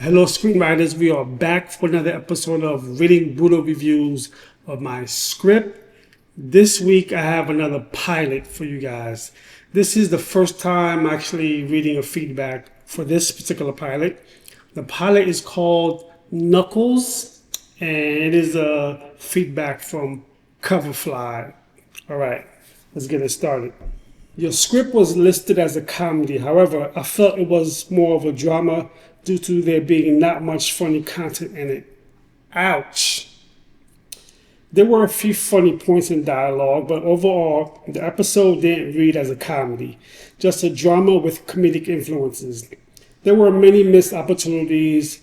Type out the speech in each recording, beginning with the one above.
Hello, screenwriters. We are back for another episode of reading brutal reviews of my script. This week, I have another pilot for you guys. This is the first time actually reading a feedback for this particular pilot. The pilot is called Knuckles, and it is a feedback from Coverfly. All right, let's get it started. Your script was listed as a comedy. However, I felt it was more of a drama due to there being not much funny content in it. Ouch. There were a few funny points in dialogue, but overall, the episode didn't read as a comedy, just a drama with comedic influences. There were many missed opportunities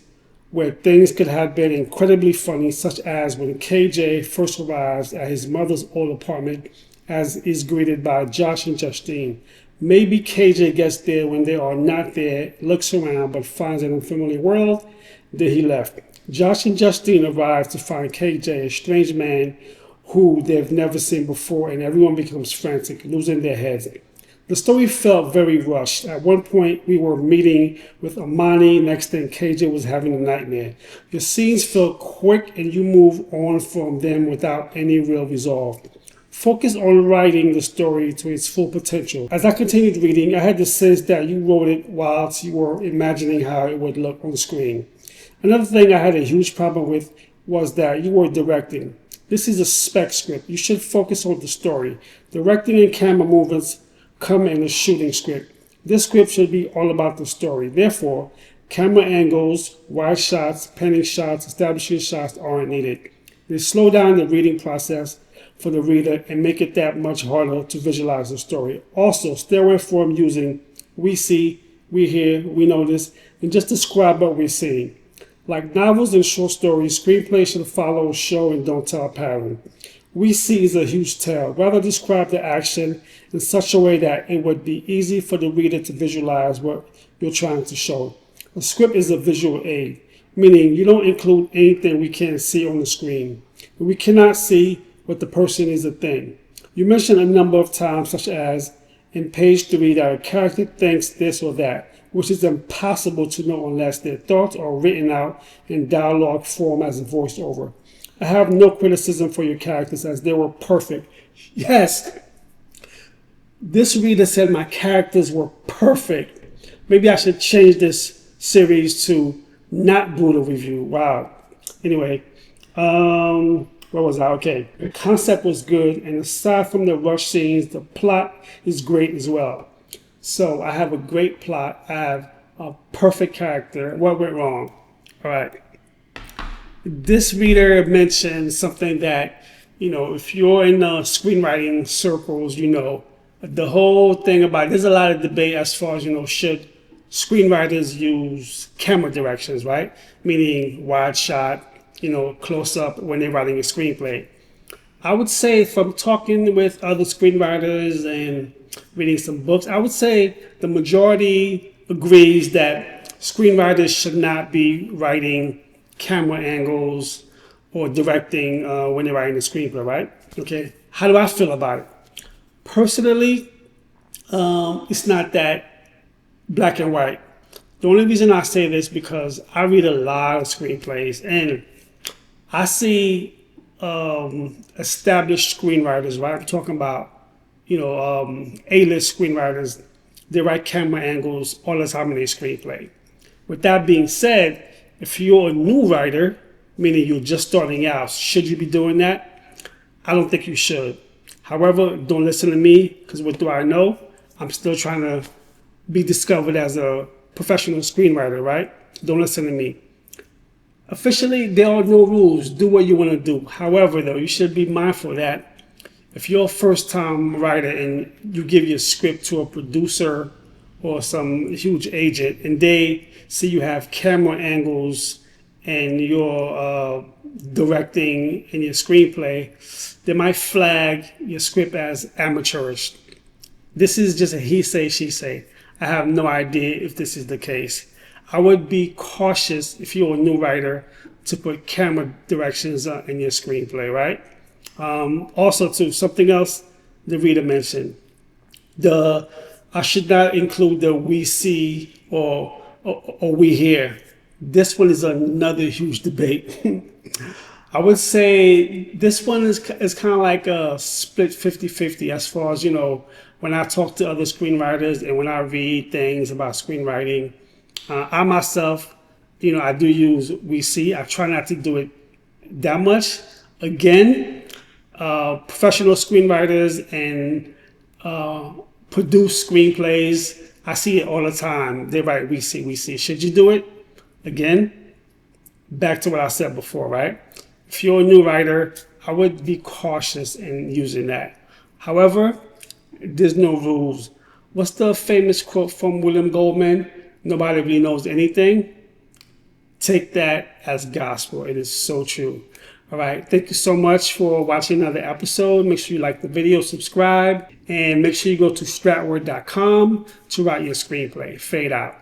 where things could have been incredibly funny, such as when KJ first arrives at his mother's old apartment as is greeted by Josh and Justine. Maybe KJ gets there when they are not there, looks around but finds an unfamiliar world, then he left. Josh and Justine arrive to find KJ, a strange man who they've never seen before, and everyone becomes frantic, losing their heads. The story felt very rushed. At one point, we were meeting with Amani. Next thing, KJ was having a nightmare. The scenes felt quick, and you move on from them without any real resolve. Focus on writing the story to its full potential. As I continued reading, I had the sense that you wrote it whilst you were imagining how it would look on screen. Another thing I had a huge problem with was that you were directing. This is a spec script. You should focus on the story. Directing and camera movements come in a shooting script. This script should be all about the story. Therefore, camera angles, wide shots, panning shots, establishing shots aren't needed. They slow down the reading process for the reader and make it that much harder to visualize the story. Also, stay away from using we see, we hear, we notice, and just describe what we're seeing. Like novels and short stories, screenplays should follow a show and don't tell pattern. We see is a huge tell. Rather describe the action in such a way that it would be easy for the reader to visualize what you're trying to show. A script is a visual aid, meaning you don't include anything we can't see on the screen. We cannot see what the person is a thing. You mentioned a number of times, such as in page 3, that a character thinks this or that, which is impossible to know unless their thoughts are written out in dialogue form as a voiceover. I have no criticism for your characters as they were perfect. Yes, this reader said my characters were perfect. Maybe I should change this series to not brutal review. Wow. Anyway, where was I? Okay. The concept was good, and aside from the rush scenes, the plot is great as well. So I have a great plot. I have a perfect character. What went wrong? All right. This reader mentioned something that, if you're in screenwriting circles, the whole thing about, there's a lot of debate as far as, should screenwriters use camera directions, right? Meaning wide shot, close up when they're writing a screenplay. I would say, from talking with other screenwriters and reading some books, I would say the majority agrees that screenwriters should not be writing camera angles or directing when they're writing a screenplay, right? Okay. How do I feel about it? Personally, it's not that black and white. The only reason I say this because I read a lot of screenplays and I see established screenwriters, right? I'm talking about, A-list screenwriters. They write camera angles all the time in their screenplay. With that being said, if you're a new writer, meaning you're just starting out, should you be doing that? I don't think you should. However, don't listen to me, because what do I know? I'm still trying to be discovered as a professional screenwriter, right? Don't listen to me. Officially, there are no rules. Do what you want to do. However, though, you should be mindful that if you're a first-time writer and you give your script to a producer or some huge agent and they see you have camera angles and you're directing in your screenplay, they might flag your script as amateurish. This is just a he say, she say. I have no idea if this is the case. I would be cautious if you're a new writer to put camera directions in your screenplay, right? Also, too, something else the reader mentioned. I should not include the we see or we hear. This one is another huge debate. I would say this one is kind of like a split 50-50 as far as, when I talk to other screenwriters and when I read things about screenwriting. I myself, I do use VC. I try not to do it that much. Again, professional screenwriters and produce screenplays, I see it all the time. They write VC. Should you do it? Again, back to what I said before, right? If you're a new writer, I would be cautious in using that. However, there's no rules. What's the famous quote from William Goldman? Nobody really knows anything. Take that as gospel. It is so true. All right. Thank you so much for watching another episode. Make sure you like the video, subscribe, and make sure you go to stratword.com to write your screenplay. Fade out.